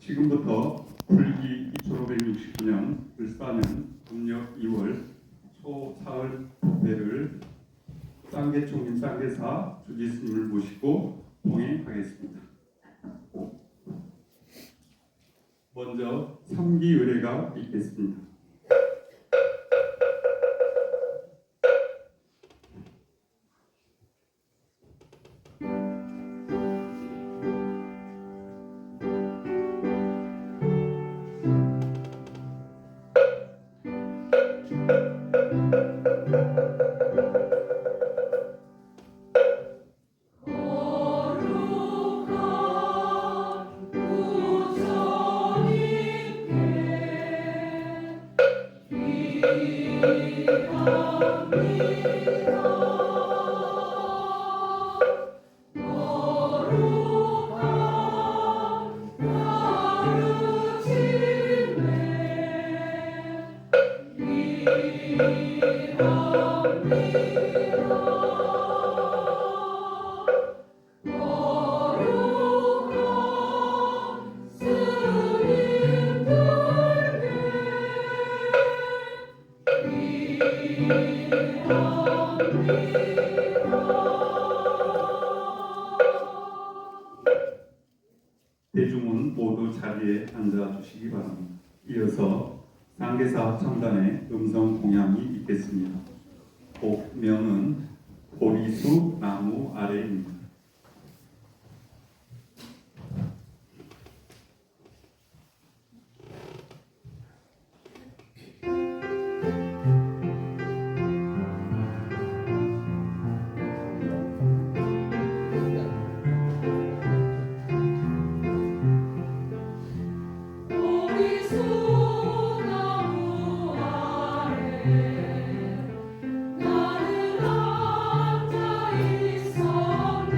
지금부터 불기 2569년 을사년 음력 2월 초사흘 법회를 쌍계총림 쌍계사 주지스님을 모시고 봉행하겠습니다. 먼저 삼기 의례가 있겠습니다. 대중은 모두 자리에 앉아주시기 바랍니다. 이어서 쌍계사 청단의 음성 공양이 있겠습니다. 곡명은 보리수 나무 아래입니다. 나는 앉아 있었네.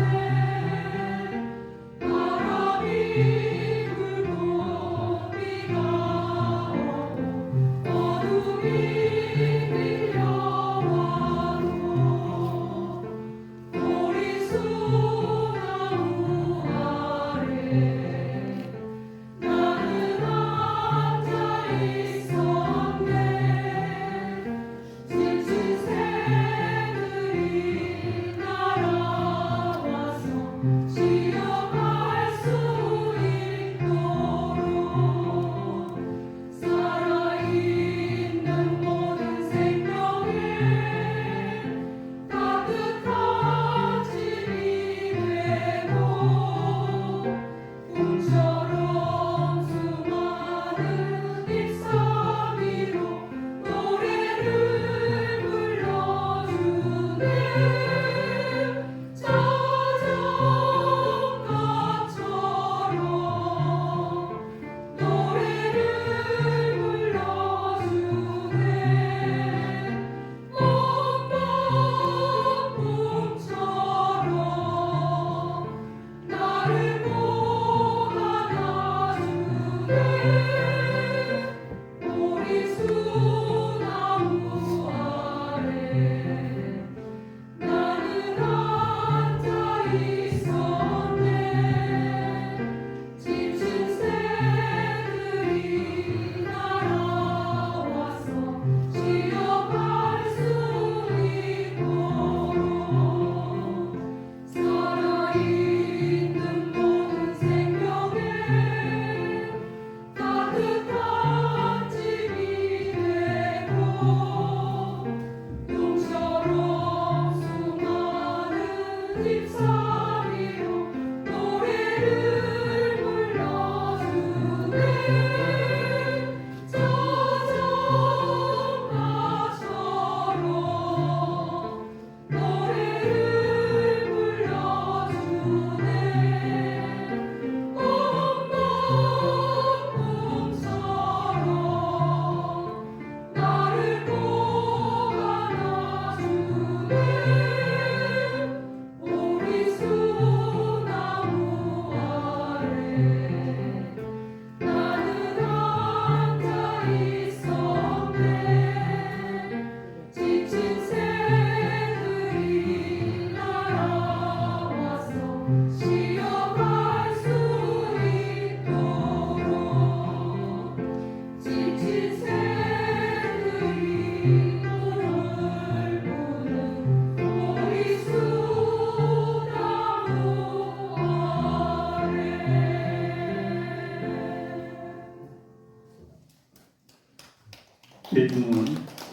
대중은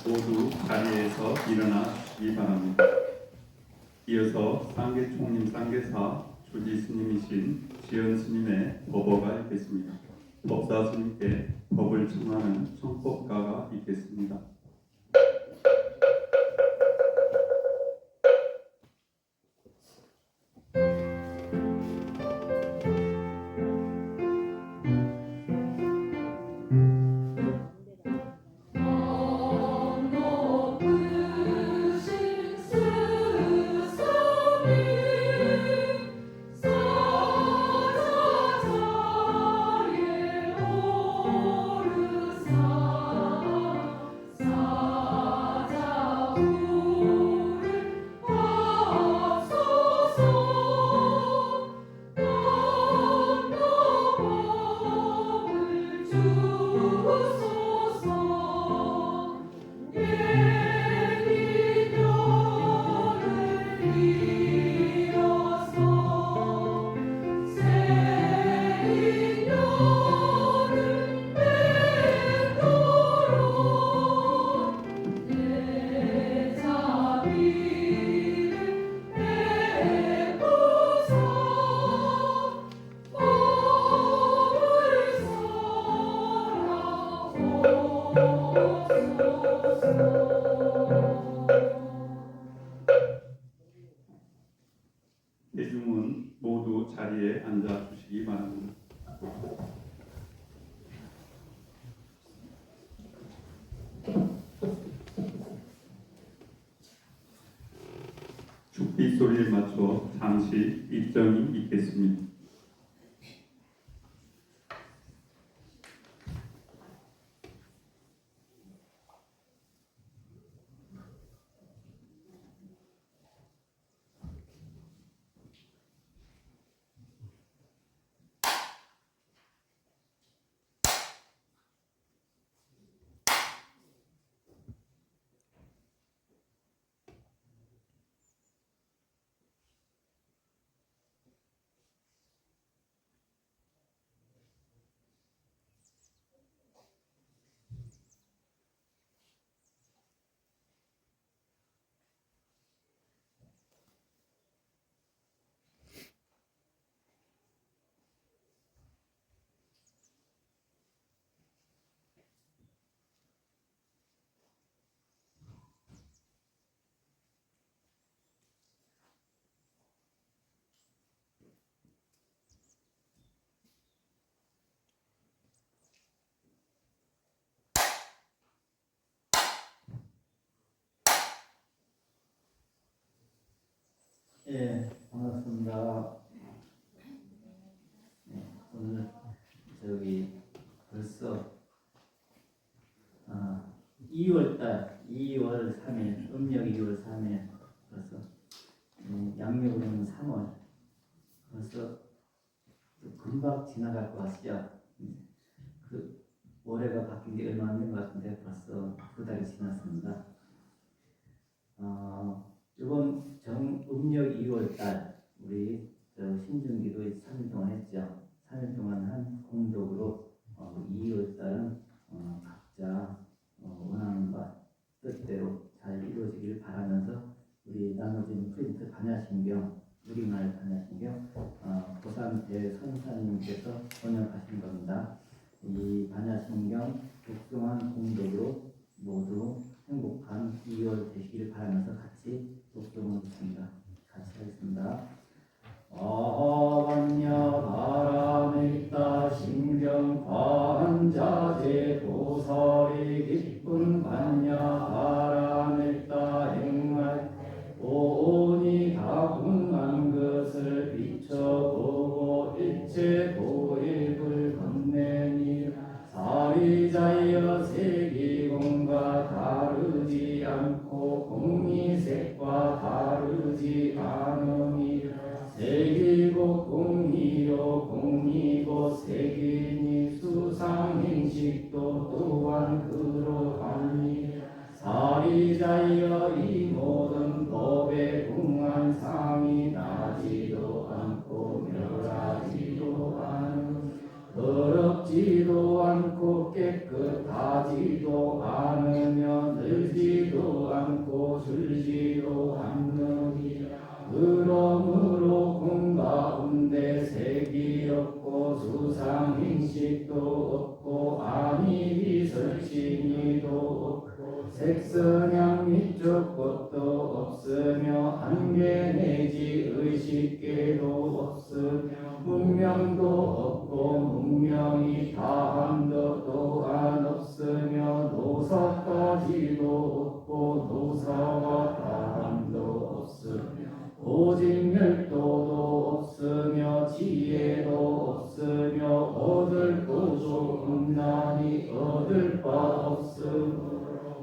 모두 자리에서 일어나 주시기 바랍니다. 이어서 쌍계 총림 쌍계사 주지 스님이신 지연 스님의 법어가 있겠습니다. 법사 스님께 법을 청하는 청법가가 있겠습니다. 대중은 모두 자리에 앉아 주시기 바랍니다. 죽비 소리에 맞춰 잠시 입장이 있겠습니다. 예, 반갑습니다. 네, 오늘 벌써 2월 3일, 음력 2월 3일 벌써 양력으로는 3월 벌써 금방 지나갈 것 같죠? 그 올해가 바뀐 게 얼마 안 된 것 같은데 벌써 2달이 지났습니다. 이번 음력 2월달 우리 신중기도 3일 동안 했죠. 3일 동안 한 공덕으로 2월달은 각자 원하는 바 뜻대로 잘 이루어지길 바라면서 우리 나눠진 프린트 반야신경 우리말 반야신경 고산대 선사님께서 번역하신 겁니다. 이 반야신경 독송한 공덕으로 모두 행복한 2월 되시길 바라면서 같이 독송하겠습니다. 같이 하겠습니다. 아반야 바람일다 신경 관자재 보살이 기쁜 반야 바람일다 행말 오니 다궁한 것을 비춰보고 일체 도입을 건네니 사리자여 세기공과 다르지 않고 공이색과 다르지 않으니 색이고 공이요 공이고 색이니 수상인식도 또한 그러하니 사리자여 이 모든 법에 궁한 상이 나지도 않고 멸하지도 않은 더럽지도 않고 깨끗하지도 않은 양식도 없고 아니 설신이도 없고 색선양 밑쪽 것도 없으며 한계 내지 의식계도 없으며 문명도 없고 문명이 다함도 또한 없으며 노사까지도 없고 노사와 다함도 없으며 오직 멸도도 없으며 지혜도 없으며 얻을 것도 없나니 얻을 바 없으므로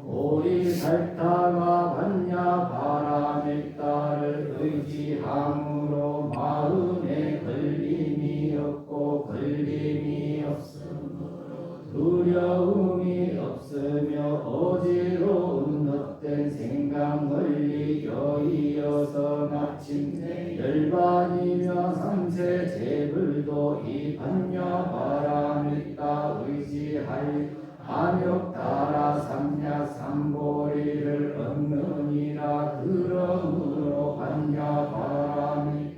오리 살다가 받냐 바람의 딸을 의지함으로 마음에 걸림이 없고 걸림이 없으므로 두려움이 없으며 어지러운 헛된 생각 멀리 여이어서 마침내 열반이며 삼세 재불도 이 반야 바람의 딸 의지할 안욕 따라 삼약 삼보리를 얻느니라. 그러므로 반야 바람이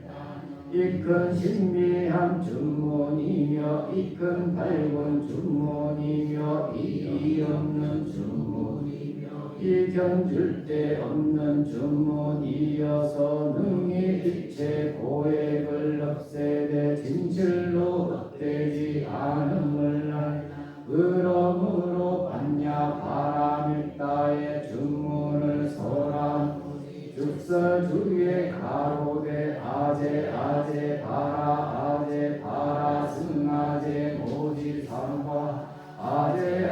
이큰 신비한 주문이며 이큰 밝은 주문이며 이기 없는 주문이며 이 견줄 데 없는 주문이어서 능히 일체 고액을 없애되 진실로 헛되지 않음을 알. 그러므로 반야 바람일다의 주문을 설한 죽서주의 가로되 아제 아제 바라 승아제 모지 삼화 아제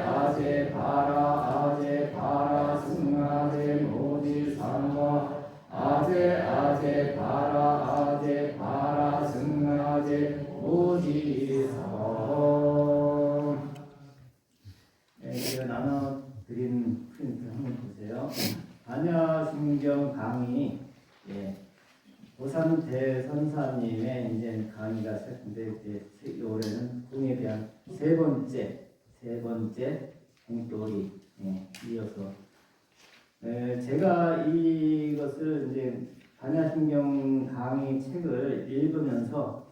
바라 승아제 모지 삼화 아제 바라 승아제 모지 삼화. 나눠드린 프린트 한번 보세요. 반야심경 강의, 도산 대선사님의 이제 강의가 시작인데 이제 올해는 궁에 대한 세 번째 궁돌이 이어서 제가 이것을 이제 반야심경 강의 책을 읽으면서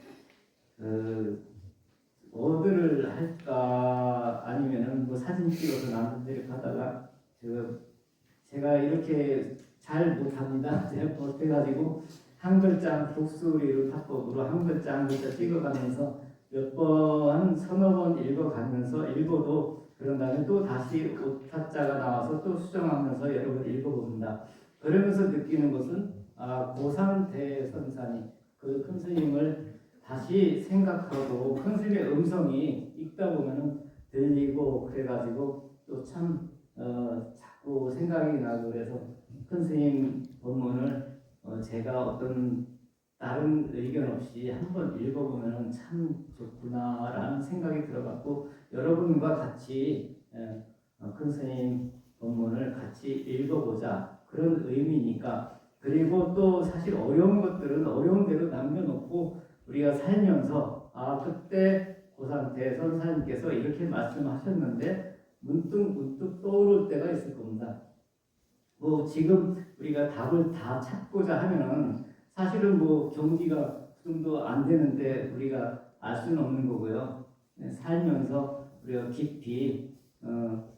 어디를 할까 아니면은 뭐 사진 찍어서 남들이 가다가 제가 이렇게 잘 못합니다. 제가 못해가지고 한 글자 독수리로 타법으로 한 글자 찍어가면서 몇 번 서너 번 읽어가면서 읽어도 그런 다음에 또 다시 오타자가 나와서 또 수정하면서 여러 번 읽어봅니다. 그러면서 느끼는 것은 고산 대선사님 그 큰 스님을 다시 생각하고 큰 스님의 음성이 읽다 보면은 들리고 그래가지고 또 참 자꾸 생각이 나고 그래서 큰 스님 본문을 제가 어떤 다른 의견 없이 한번 읽어보면은 참 좋구나라는 생각이 들어갔고 여러분과 같이 큰 스님 본문을 같이 읽어보자 그런 의미니까. 그리고 또 사실 어려운 것들은 어려운 대로 남겨놓고 우리가 살면서 그때 고산 대선사님께서 이렇게 말씀하셨는데 문득 떠오를 때가 있을 겁니다. 뭐 지금 우리가 답을 다 찾고자 하면은 사실은 뭐 경기가 좀도 안 되는데 우리가 알 수는 없는 거고요. 살면서 우리가 깊이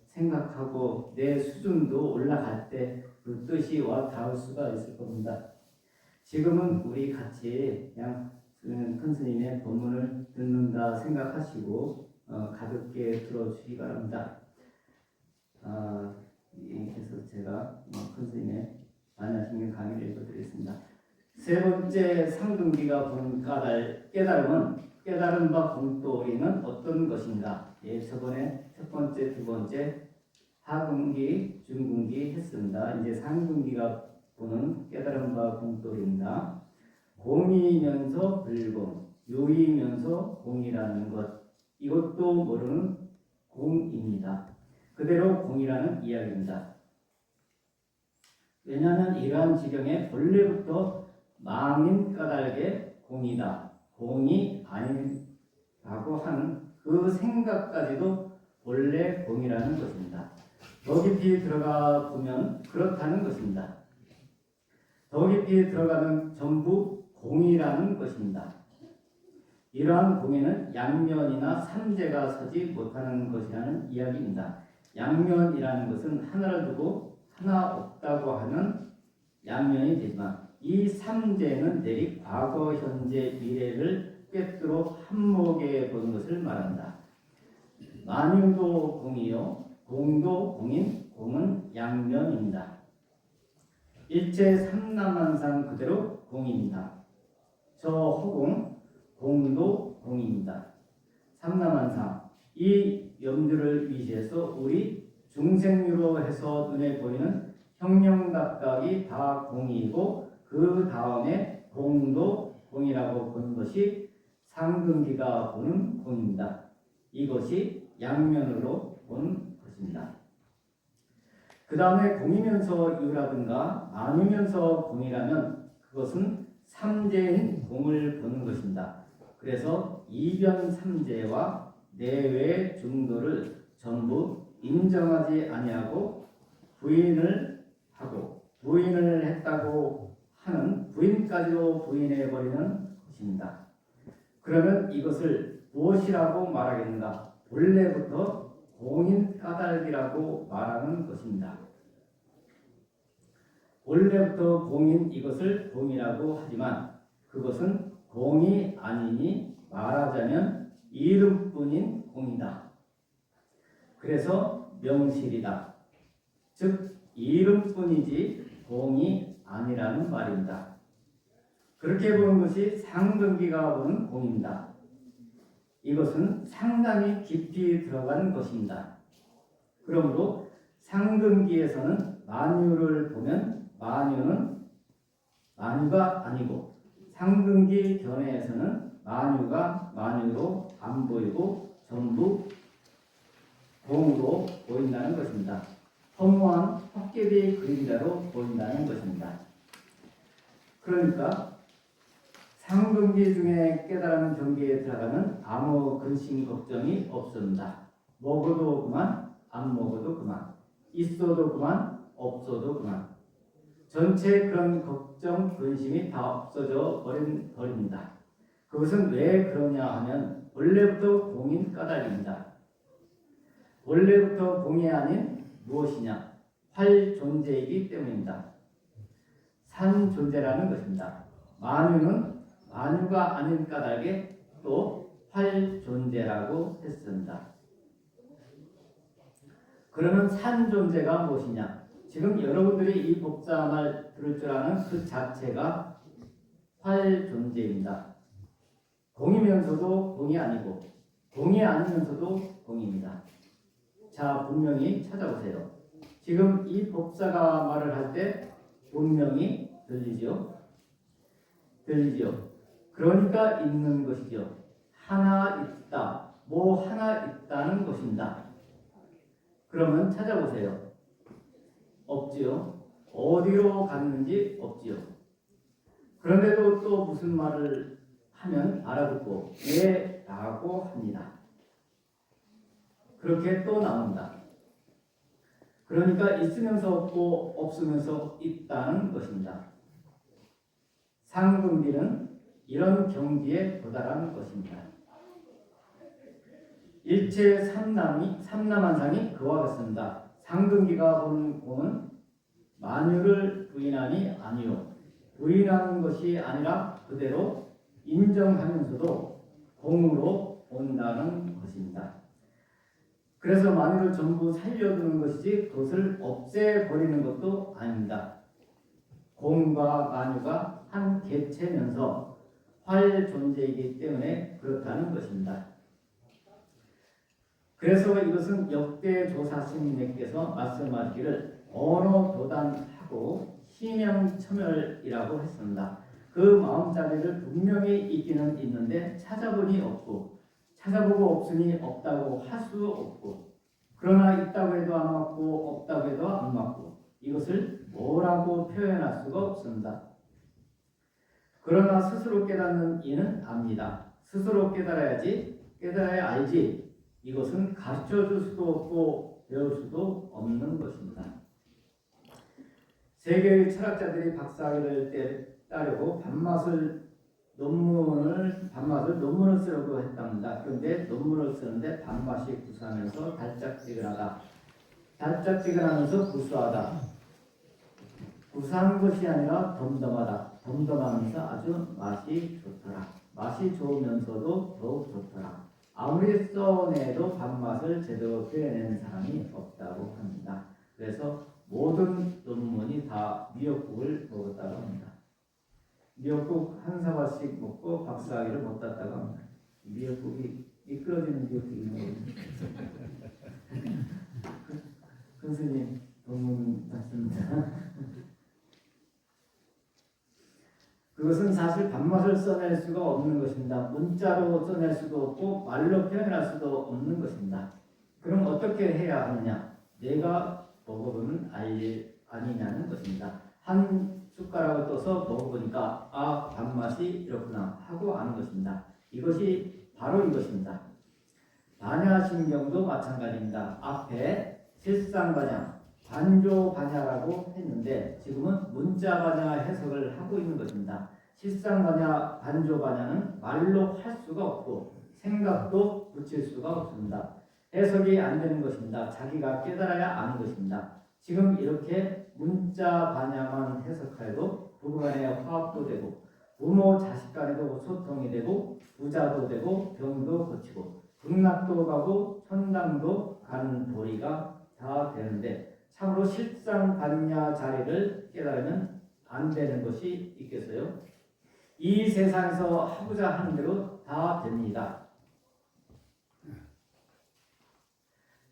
생각하고 내 수준도 올라갈 때 그 뜻이 와 닿을 수가 있을 겁니다. 지금은 우리 같이 그냥 큰 스님의 본문을 듣는다 생각하시고 가볍게 들어주시기 바랍니다. 그래서 제가 큰 스님의 반야심경 강의를 읽어드리겠습니다. 세 번째 상등기가 보는 깨달음은 깨달은 바 공돌이는 어떤 것인가? 저번에 첫 번째, 두 번째 하근기, 중근기 했습니다. 이제 상근기가 보는 깨달은 바 공돌입니다. 공이면서 불공, 요이면서 공이라는 것, 이것도 모르는 공입니다. 그대로 공이라는 이야기입니다. 왜냐하면 이러한 지경에 본래부터 망인 까닭에 공이다, 공이 아니라고 하는 그 생각까지도 본래 공이라는 것입니다. 더 깊이 들어가 보면 그렇다는 것입니다. 더 깊이 들어가면 전부 공이라는 것입니다. 이러한 공에는 양면이나 삼재가 서지 못하는 것이라는 이야기입니다. 양면이라는 것은 하나를 두고 하나 없다고 하는 양면이 되지만 이 삼재는 내리 과거, 현재, 미래를 꿰뚫어 한목에 보는 것을 말한다. 만유도 공이요 공도 공인 공은 양면입니다. 일체 삼라만상 그대로 공입니다. 저 허공 공도 공입니다. 삼라만상 이 염두를 위시해서 우리 중생유로 해서 눈에 보이는 형용각각이 다 공이고 그 다음에 공도 공이라고 보는 것이 상근기가 보는 공입니다. 이것이 양면으로 보는 것입니다. 그 다음에 공이면서 유라든가 만유면서 공이라면 그것은 삼재인 공을 보는 것입니다. 그래서 이변 삼재와 내외 중도를 전부 인정하지 아니하고 부인을 하고 부인을 했다고 하는 부인까지도 부인해 버리는 것입니다. 그러면 이것을 무엇이라고 말하겠는가? 본래부터 공인 까닭이라고 말하는 것입니다. 원래부터 공인 이것을 공이라고 하지만 그것은 공이 아니니 말하자면 이름뿐인 공이다. 그래서 명실이다. 즉 이름뿐이지 공이 아니라는 말입니다. 그렇게 보는 것이 상근기가 보는 공입니다. 이것은 상당히 깊이 들어간 것입니다. 그러므로 상근기에서는 만유를 보면 만유는 만유가 아니고 상근기 견해에서는 만유가 만유로 안 보이고 전부 공으로 보인다는 것입니다. 허무한 헛개비 그림자로 보인다는 것입니다. 그러니까 상근기 중에 깨달은 경계에 들어가면 아무 근심 걱정이 없습니다. 먹어도 그만, 안 먹어도 그만, 있어도 그만, 없어도 그만. 전체 그런 걱정, 근심이 다 없어져 버립니다. 그것은 왜 그러냐 하면 원래부터 공인 까닭입니다. 원래부터 공이 아닌 무엇이냐? 활 존재이기 때문입니다. 산 존재라는 것입니다. 만유는 만유가 아닌 까닭에 또 활 존재라고 했습니다. 그러면 산 존재가 무엇이냐? 지금 여러분들이 이 복잡함을 들을 줄 아는 그 자체가 활 존재입니다. 공이면서도 공이 아니고 공이 아니면서도 공입니다. 자, 분명히 찾아보세요. 지금 이 법사가 말을 할 때 분명히 들리죠? 들리죠? 그러니까 있는 것이죠. 하나 있다. 뭐 하나 있다는 것입니다. 그러면 찾아보세요. 없지요? 어디로 갔는지 없지요? 그런데도 또 무슨 말을 하면 알아듣고 예 라고 합니다. 그렇게 또 나온다. 그러니까 있으면서 없고 없으면서 있다는 것입니다. 상근기는 이런 경지에 도달하는 것입니다. 일체 삼라만상이 그와 같습니다. 상근기가 보는 공은 만유를 부인하니 아니요. 부인하는 것이 아니라 그대로 인정하면서도 공으로 본다는 것입니다. 그래서 만유를 전부 살려두는 것이지 그것을 없애버리는 것도 아닙니다. 공과 만유가 한 개체면서 활 존재이기 때문에 그렇다는 것입니다. 그래서 이것은 역대 조사 스님께서 말씀하시기를 언어도단하고 희명첨열이라고 했습니다. 그 마음자리를 분명히 있기는 있는데 찾아보니 없고 찾아보고 없으니 없다고 할 수 없고 그러나 있다고 해도 안 맞고 없다고 해도 안 맞고 이것을 뭐라고 표현할 수가 없습니다. 그러나 스스로 깨닫는 이는 압니다. 스스로 깨달아야 알지 이것은 가르쳐줄 수도 없고 배울 수도 없는 것입니다. 세계의 철학자들이 박사학위를 따려고 밥맛을 논문을 쓰려고 했답니다. 그런데 논문을 쓰는데 밥맛이 구수하면서 달짝지근하다. 달짝지근하면서 구수하다. 구수한 것이 아니라 덤덤하다. 덤덤하면서 아주 맛이 좋더라. 맛이 좋으면서도 더욱 좋더라. 아무리 써내도 밥맛을 제대로 표현해낸 사람이 없다고 합니다. 그래서 모든 논문이 다 미역국을 먹었다고 합니다. 미역국 한 사발씩 먹고 박사학위를 못 땄다고 합니다. 미역국이 미끄러지는 미역국이 큰 스님 논문 같습니다. 그것은 사실 밥맛을 써낼 수가 없는 것입니다. 문자로 써낼 수도 없고 말로 표현할 수도 없는 것입니다. 그럼 어떻게 해야 하느냐? 내가 먹어보면 알 일 아니냐는 것입니다. 한 숟가락을 떠서 먹어보니까 아, 밥맛이 이렇구나 하고 아는 것입니다. 이것이 바로 이것입니다. 반야신경도 마찬가지입니다. 앞에 실상반야, 반조반야라고 했는데 지금은 문자반야 해석을 하고 있는 것입니다. 실상반야, 반조반야는 말로 할 수가 없고 생각도 붙일 수가 없습니다. 해석이 안 되는 것입니다. 자기가 깨달아야 아는 것입니다. 지금 이렇게 문자반야만 해석해도 부부간의 화합도 되고 부모 자식 간에도 소통이 되고 부자도 되고 병도 고치고 극락도 가고 천당도 가는 도리가 다 되는데 참으로 실상반야 자리를 깨달으면 안 되는 것이 있겠어요? 이 세상에서 하고자 하는 대로 다 됩니다.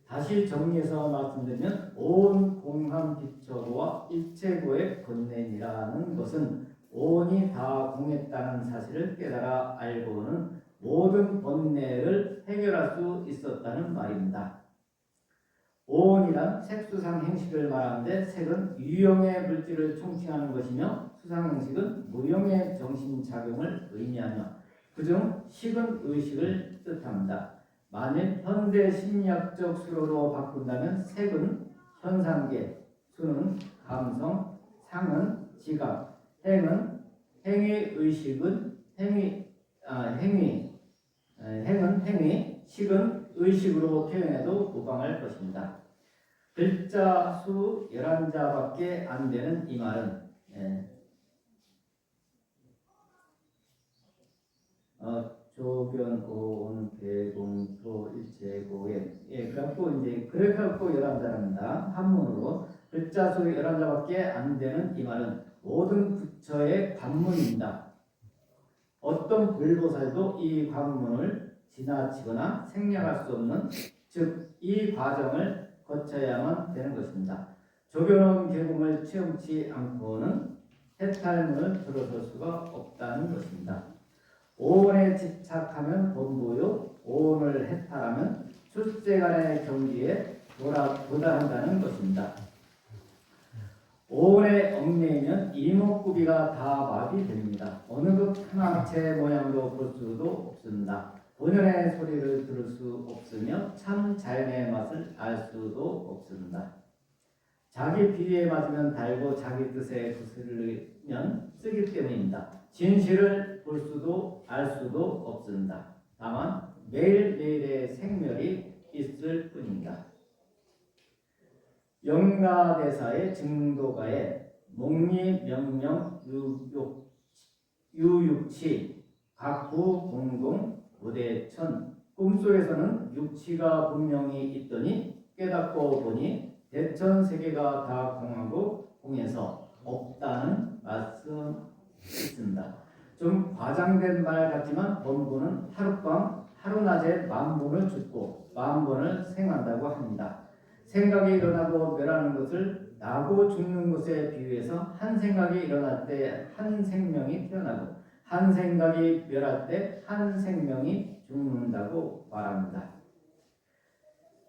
다시 정리해서 말씀드리면 온 공한 비처고와 일체고의 본래니라는 것은 온이 다 공했다는 사실을 깨달아 알고는 모든 본래를 해결할 수 있었다는 말입니다. 온이란 색수상 행식을 말하는데 색은 유형의 물질을 총칭하는 것이며 수상 행식은 무형의 정신작용을 의미하며 그중 식은 의식을 뜻합니다. 만일 현대 심리학적 수로로 바꾼다면 색은 현상계, 수는 감성, 상은 지각, 행은 행위의식은 행위, 식은 의식으로 표현해도 무방할 것입니다. 글자 수 11자밖에 안 되는 이 말은 조변, 오온, 개공, 도, 일체고에 그래갖고 이제 그래갖고 11자랍니다. 한문으로 글자 수 11자밖에 안 되는 이 말은 모든 부처의 관문입니다. 어떤 불보살도 이 관문을 지나치거나 생략할 수 없는 즉 이 과정을 거쳐야만 되는 것입니다. 조변원 개공을 체험치 않고는 해탈문을 들어설 수가 없다는 것입니다. 오온에 집착하면 본보요, 오온을 해탈하면 출세간의 경지에 도달한다는 것입니다. 오온에 얽매이면 이목구비가 다 마비됩니다. 어느 것 하나 제 모양으로 볼 수도 없습니다. 본연의 소리를 들을 수 없으며 참 자연의 맛을 알 수도 없습니다. 자기 비위에 맞으면 달고 자기 뜻에 거스르면 쓰기 때문입니다. 진실을 볼 수도 알 수도 없습니다. 다만 매일매일의 생멸이 있을 뿐입니다. 영가대사의 증도가에 목리 명명 유육치 각부 공동 무대천 꿈속에서는 육치가 분명히 있더니 깨닫고 보니 대천 세계가 다 공하고 공해서 없다는 말씀 있습니다. 좀 과장된 말 같지만 본문은 하룻밤 하루낮에 만번을 죽고 만번을 생한다고 합니다. 생각이 일어나고 멸하는 것을 나고 죽는 것에 비유해서 한 생각이 일어날 때 한 생명이 태어나고 한 생각이 멸할 때 한 생명이 죽는다고 말합니다.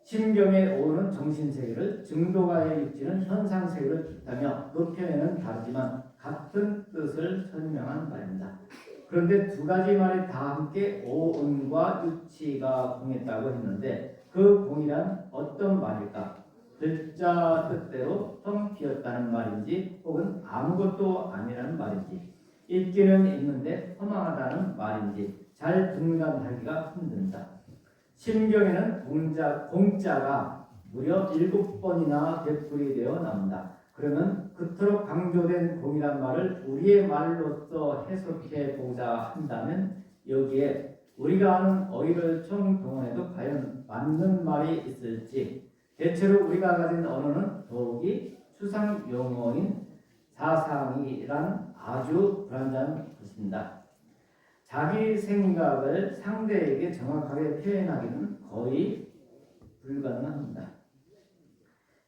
심경의 오는 정신세계를 증도가의 육지는 현상세계를 뜻하며 그 표현은 다르지만 같은 뜻을 설명한 말입니다. 그런데 두 가지 말이 다 함께 오은과 육치가 공했다고 했는데 그 공이란 어떤 말일까? 글자 뜻대로 텅 비었다는 말인지 혹은 아무것도 아니라는 말인지 있기는 있는데 허망하다는 말인지 잘 분간하기가 힘든다. 심경에는 공자가 무려 7번이나 되풀이 되어 나온다. 그러면 그토록 강조된 공이란 말을 우리의 말로써 해석해 보자 한다면 여기에 우리가 아는 어휘를 총동원해도 과연 맞는 말이 있을지, 대체로 우리가 가진 언어는 더욱이 추상 용어인 사상이란 아주 불안정한 것입니다. 자기 생각을 상대에게 정확하게 표현하기는 거의 불가능합니다.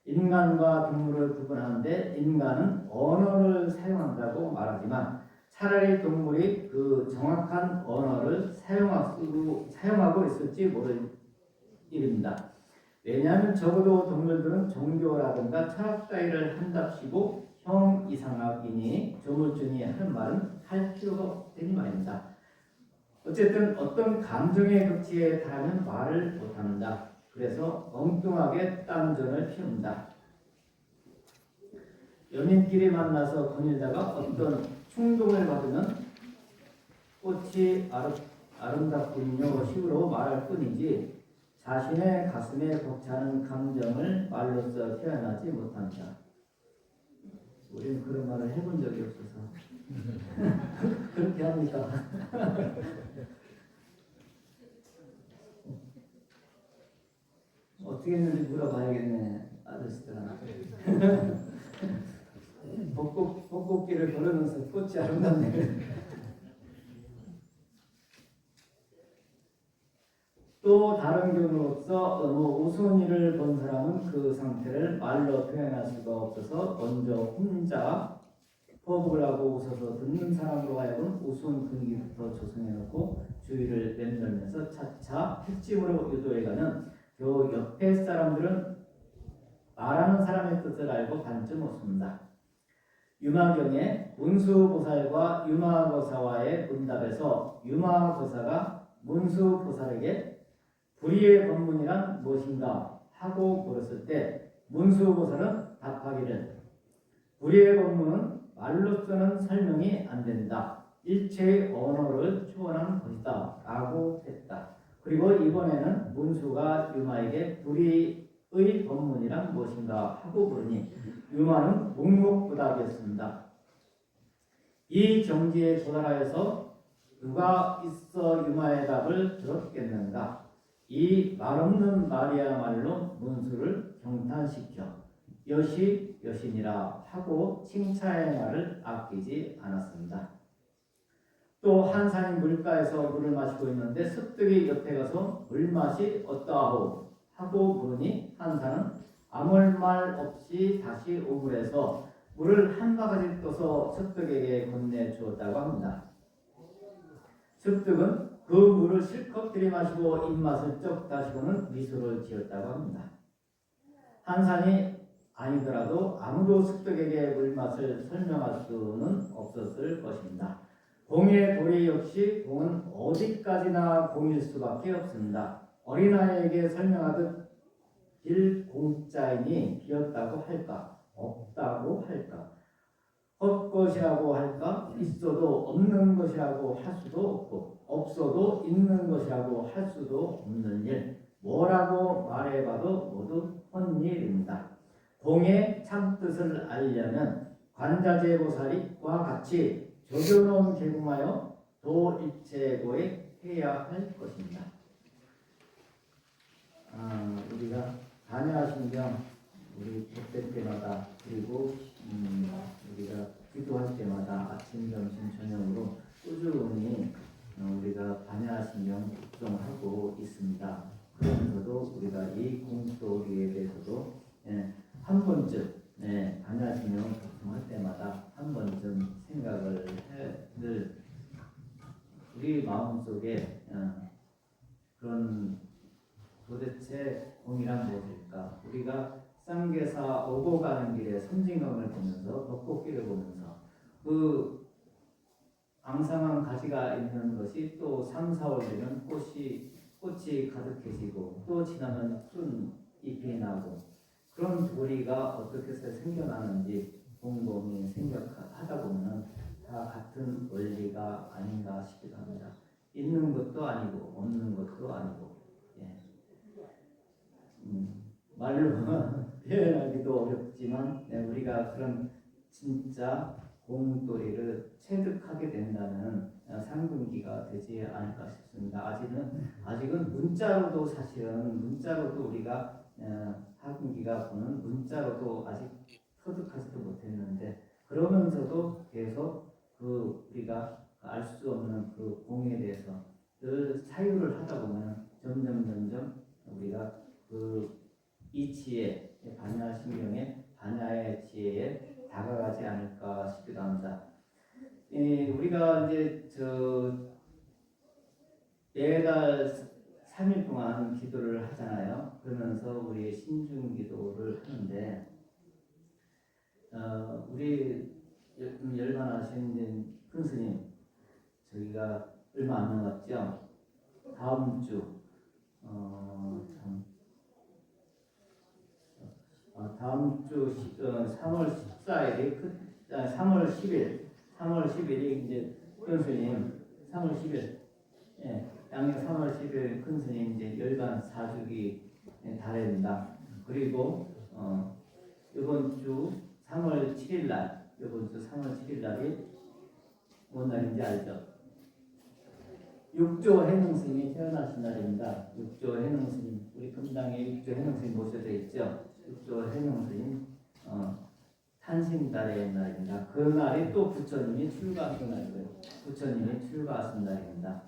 인간과 동물을 구분하는데 인간은 언어를 사용한다고 말하지만 차라리 동물이 그 정확한 언어를 사용하고 있을지 모를 일입니다. 왜냐하면 적어도 동물들은 종교라든가 철학 따위를 한답시고 형 이상학이니 조물주니 하는 말은 할 필요가 없다니 말입니다. 어쨌든 어떤 감정의 극치에 달하면 말을 못합니다. 그래서 엉뚱하게 딴전을 피웁니다. 연인끼리 만나서 거닐다가 어떤 충동을 받으면 꽃이 아름답군요 식으로 말할 뿐이지 자신의 가슴에 벅차는 감정을 말로써 표현하지 못합니다. 우리는 그런 말을 해본 적이 없어서 그렇게 합니까? 어떻게 했는지 물어봐야겠네, 아저씨들한테. 벚꽃길을 걸으면서 꽃이 아름답네. 또 다른 경우로서 우스운 일을 본 사람은 그 상태를 말로 표현할 수가 없어서 먼저 혼자 호흡을 하고 웃어서 듣는 사람으로 하여금 우스운 분위기부터 조성해놓고 주위를 맴돌면서 차차 핵심으로 유도해가는 그 옆에 사람들은 말하는 사람의 뜻을 알고 반쯤 웃습니다. 유마경에 문수보살과 유마거사와의 문답에서 유마거사가 문수보살에게 불의의 법문이란 무엇인가 하고 물었을 때 문수보살은 답하기를 불의의 법문은 말로서는 설명이 안 된다. 일체의 언어를 초월하는 것이다. 라고 했다. 그리고 이번에는 문수가 유마에게 불의의 법문이란 무엇인가 하고 물으니 유마는 묵묵부답이었습니다. 이 경지에 도달하여서 누가 있어 유마의 답을 들었겠는가? 이 말없는 말이야말로 문수를 경탄시켜 여시 여신이라 하고 칭찬의 말을 아끼지 않았습니다. 또 한산이 물가에서 물을 마시고 있는데 습득이 옆에 가서 물맛이 어떠하오 하고 물으니 한산은 아무 말 없이 다시 오물에서 물을 한 바가지 떠서 습득에게 건네주었다고 합니다. 습득은 그 물을 실컷 들이마시고 입맛을 쩍 다시고는 미소를 지었다고 합니다. 한산이 아니더라도 아무도 습득에게 물맛을 설명할 수는 없었을 것입니다. 공의 도리 역시 공은 어디까지나 공일 수밖에 없습니다. 어린아이에게 설명하듯 길 공짜이니 비었다고 할까? 없다고 할까? 헛것이라고 할까? 있어도 없는 것이라고 할 수도 없고 없어도 있는 것이라고 할 수도 없는 일, 뭐라고 말해봐도 모두 헛일입니다. 공의 참뜻을 알려면 관자재보살이와 같이 조교놓은 개궁하여 도일체고에 해야 할 것입니다. 우리가 반야신경 우리 법될 때마다 그리고 우리가 기도할 때마다 아침, 점심, 저녁으로 꾸준히 우리가 반야신경 복종하고 있습니다. 그러면서도 우리가 이 공소리에 대해서도 한 번쯤 반야신경 복종할 때마다 한 번쯤 생각을 늘 우리 마음속에 그런 도대체 공이란 무엇일까? 우리가 쌍계사 오고 가는 길에 섬진강을 보면서 벚꽃길을 보면서 그 앙상한 가지가 있는 것이 또 3, 4월 되면 꽃이 가득해지고 또 지나면 푸른 잎이 나고 그런 도리가 어떻게 해서 생겨나는지 곰곰이 생각하다 보면 다 같은 원리가 아닌가 싶기도 합니다. 있는 것도 아니고 없는 것도 아니고, 예. 말로 표현하기도 어렵지만 우리가 그런 진짜 공동도리를 체득하게 된다면 상근기가 되지 않을까 싶습니다. 아직은 문자로도 사실은 문자로도 우리가 하근기가 보는 문자로도 아직 터득하지도 못했는데 그러면서도 계속 그 우리가 알 수 없는 그 공에 대해서 늘 사유를 하다 보면 점점 우리가 그 이치에 반야신경의 반야의 지혜에 다가가지 않을까 싶기도 합니다. 우리가 이제 매달 3일 동안 기도를 하잖아요. 그러면서 우리 신중 기도를 하는데 우리 열반하신 큰 스님 저희가 얼마 안 남았죠. 다음 주 다음 주 3월 14일이 3월 10일이 이제 큰 스님 3월 10일 양력 3월 10일 큰 스님 이제 열반 4주기 달해입니다. 그리고 이번 주 3월 7일 날 이번 주 3월 7일 날이 뭔 날인지 알죠? 육조 해능 스님이 태어나신 날입니다. 육조 해능 스님 우리 금당에 육조 해능 스님 모셔져 있죠. 육조 해능 스님 탄신달의 날입니다. 그 날이 또 부처님이 출가하신 날이고요. 부처님이 출가하신 날입니다.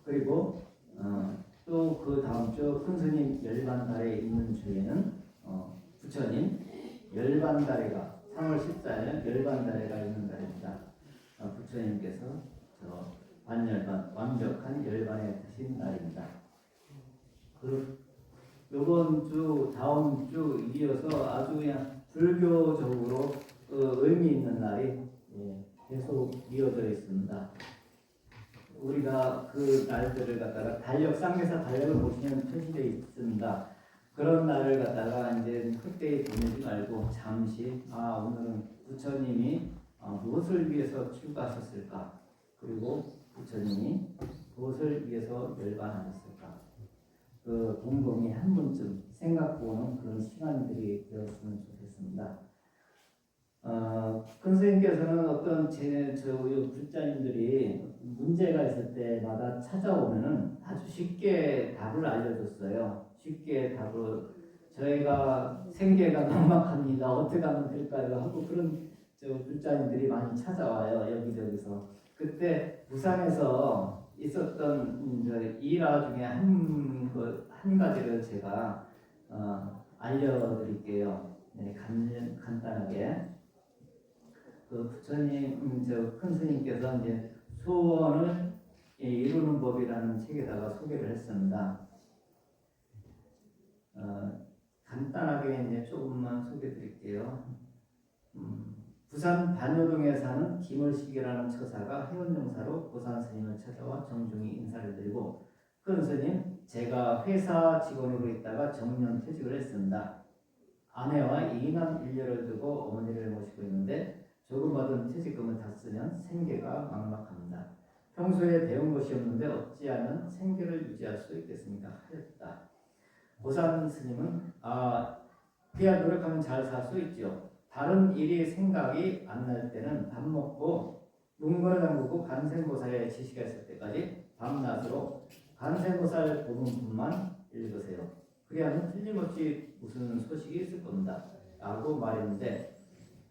그리고 또 그 다음 주 큰 스님 열반달에 있는 주에는 부처님 열반달에가 3월 14일 열반달에가 있는 날입니다. 부처님께서 반열반 완벽한 열반에 드신 날입니다. 이번 주 다음 주 이어서 아주 그냥 불교적으로 의미 있는 날이 계속 이어져 있습니다. 우리가 그 날들을 갖다가 달력 쌍매사 달력을 보시면 표시되어 있습니다. 그런 날을 갖다가 이제 헛되이 보내지 말고 잠시 오늘은 부처님이 무엇을 위해서 출가하셨을까? 그리고 부처님이 무엇을 위해서 열반하셨을까? 그 곰곰이 한 번쯤 생각해보는 그런 시간들이 되었으면 좋겠습니다. 큰 스님께서는 어떤 불자님들이 문제가 있을 때마다 찾아오면은 아주 쉽게 답을 알려줬어요. 쉽게 답을 저희가 생계가 막막합니다. 어떻게 하면 될까요? 하고 그런 불자님들이 많이 찾아와요. 여기저기서. 그때 부산에서 있었던 일화 중에 한 가지를 제가 알려드릴게요. 간단하게. 그 부처님, 큰 스님께서 이제 소원을 이루는 법이라는 책에다가 소개를 했습니다. 간단하게 이제 조금만 소개드릴게요. 부산 반여동에 사는 김월식이라는 처사가 회원용사로 보산 스님을 찾아와 정중히 인사를 드리고 큰 스님, 제가 회사 직원으로 있다가 정년 퇴직을 했습니다. 아내와 2남 1녀를 두고 어머니를 모시고 있는데 조금 받은 퇴직금을 다 쓰면 생계가 막막합니다. 평소에 배운 것이 없는데 어찌하면 생계를 유지할 수 있겠습니까? 하였다. 보산 스님은 그야 노력하면 잘 살 수 있죠. 다른 일이 생각이 안 날 때는 밥 먹고 문고를 담그고 간생보살의 지시가 있을 때까지 밤낮으로 간생보살 본문만 읽으세요. 그래야면 틀림없이 무슨 소식이 있을 겁니다. 라고 말했는데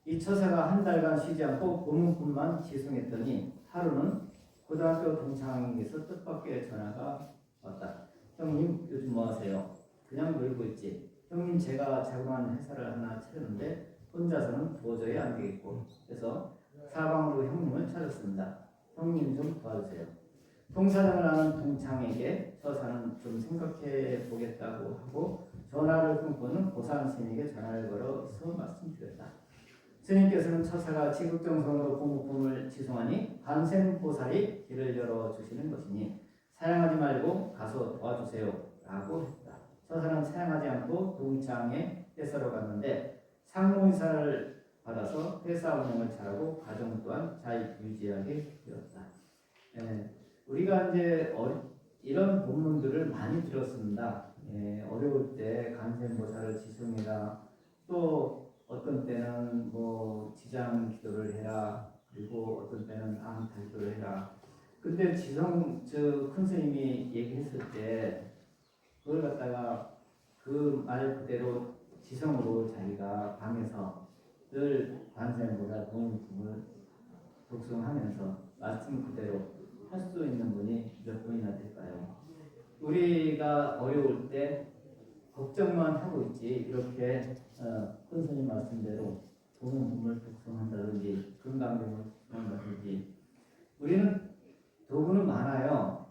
이 처사가 한 달간 쉬지 않고 본문뿐만 지송했더니 하루는 고등학교 동창에게서 뜻밖의 전화가 왔다. 형님 요즘 뭐 하세요? 그냥 놀고 있지. 형님 제가 자그마한 회사를 하나 차렸는데 혼자서는 도저히 안 되겠고 그래서 사방으로 형님을 찾았습니다. 형님 좀 도와주세요. 통사정을 하는 동창에게 처사는 좀 생각해 보겠다고 하고 전화를 끊고는 보산 스님에게 전화를 걸어서 말씀드렸다. 스님께서는 처사가 지극정성으로 공복품을 지송하니 관세음보살이 길을 열어주시는 것이니 사양하지 말고 가서 도와주세요 라고 했다. 처사는 사양하지 않고 동창에 떼서러 갔는데 상무인사를 받아서 회사 운영을 잘하고 가정 또한 잘 유지하게 되었다. 우리가 이제 이런 본문들을 많이 들었습니다. 어려울 때 간센보살을 지성해라. 또 어떤 때는 뭐 지장 기도를 해라. 그리고 어떤 때는 암타 기도를 해라. 근데 큰 스님이 얘기했을 때 그걸 갖다가 그 말 그대로 지성으로 자기가 방에서 늘 관세음보살 도움품을 독송하면서 말씀 그대로 할 수 있는 분이 몇 분이나 될까요? 우리가 어려울 때 걱정만 하고 있지 이렇게 큰 스님 말씀대로 도움품을 독송한다든지 금강경을 독송한다든지 우리는 도구는 많아요.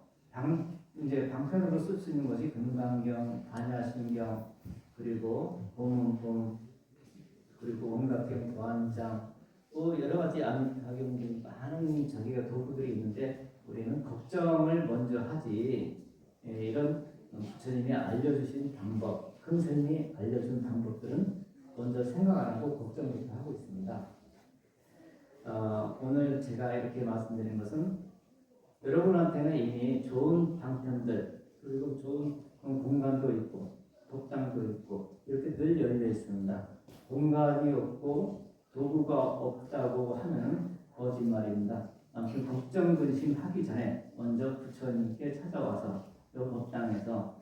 이제 방편으로 쓸 수 있는 것이 금강경, 반야심경, 그리고 보문품, 그리고 원각경, 도안장, 또 여러 가지 아미타경들이 많은 자기가 도구들이 있는데 우리는 걱정을 먼저 하지. 이런 부처님이 알려주신 방법, 큰 스님이 알려준 방법들은 먼저 생각 안 하고 걱정부터 하고 있습니다. 오늘 제가 이렇게 말씀드린 것은 여러분한테는 이미 좋은 방편들 그리고 좋은 공간도 있고 법당도 있고 이렇게 늘 열려 있습니다. 공간이 없고 도구가 없다고 하면 거짓말입니다. 아무튼 걱정 근심 하기 전에 먼저 부처님께 찾아와서 이 법당에서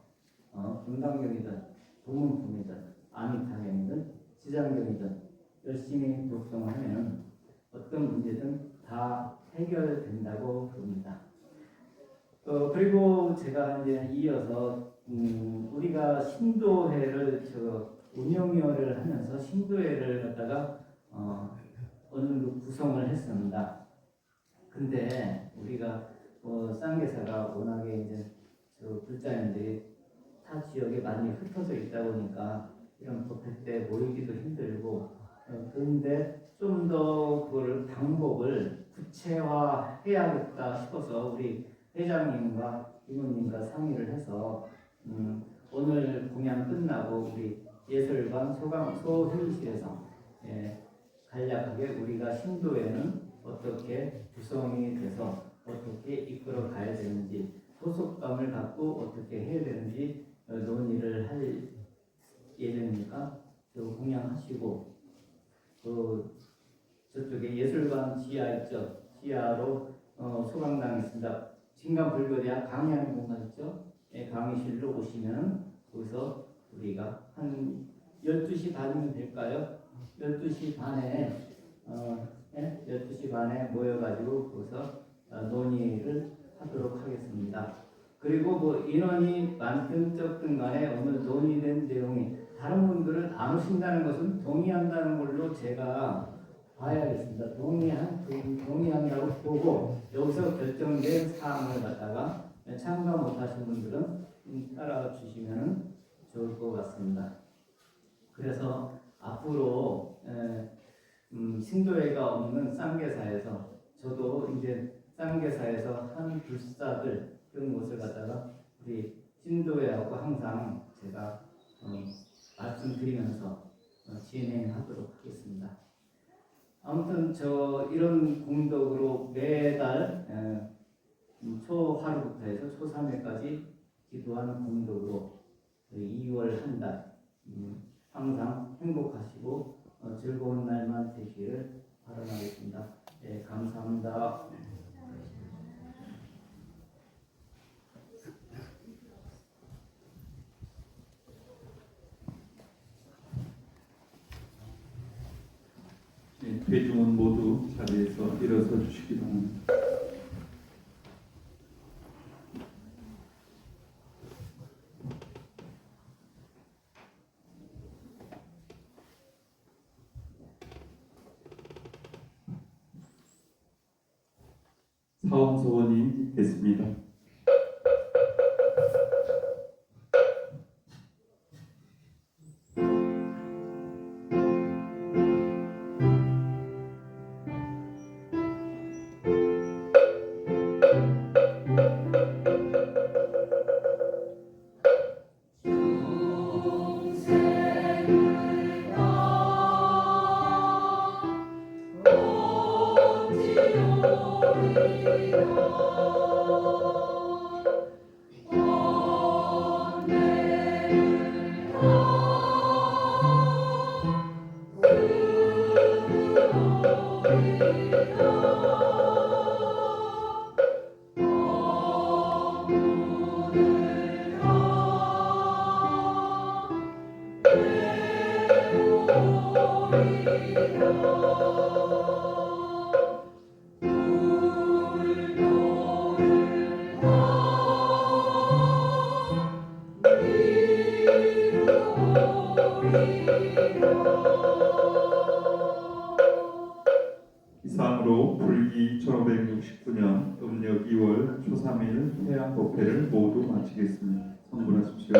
금강경이든 도문품이든 아미타경이든 지장경이든 열심히 독송하면 어떤 문제든 다 해결된다고 봅니다. 그리고 제가 이제 이어서 우리가 신도회를 운영위원회를 하면서 신도회를 갖다가 어느 정도 구성을 했습니다. 근데 우리가 쌍계사가 워낙에 이제 불자님들이 타 지역에 많이 흩어져 있다 보니까 이런 법회 때 모이기도 힘들고 그런데 좀 더 그거를 방법을 구체화해야겠다 싶어서 우리 회장님과 이모님과 상의를 해서 오늘 공양 끝나고 우리 예술관 소회의실에서 간략하게 우리가 신도에는 어떻게 구성이 돼서 어떻게 이끌어 가야 되는지 소속감을 갖고 어떻게 해야 되는지 논의를 할 예정이니까 공양하시고 저쪽에 예술관 지하 있죠. 지하로 소강당 있습니다. 진감불교대학 강의하는 공간 있죠. 강의실로 오시면 거기서 우리가 한 12시 반이면 될까요? 12시 반에 12시 반에 모여가지고 거기서 논의를 하도록 하겠습니다. 그리고 뭐 인원이 많든 적든 간에 오늘 논의된 내용이 다른 분들은 안 오신다는 것은 동의한다는 걸로 제가 봐야겠습니다. 동의한다고 보고 여기서 결정된 사항을 갖다가 참가 못하신 분들은 따라와 주시면 좋을 것 같습니다. 그래서 앞으로 신도회가 없는 쌍계사에서 저도 이제 쌍계사에서 한 불사들 그런 것을 갖다가 우리 신도회하고 항상 제가 말씀드리면서 진행하도록 하겠습니다. 아무튼 이런 공덕으로 매달 초하루부터 해서 초3회까지 기도하는 공덕으로 2월 한 달 항상 행복하시고 즐거운 날만 되시기를 바라겠습니다. 네, 감사합니다. 네, 대중은 모두 자리에서 일어서 주시기 바랍니다. 사원소원이 됐습니다. 이상으로 불기 1569년 음력 2월 초 3일 태양 법회를 모두 마치겠습니다. 성불하십시오.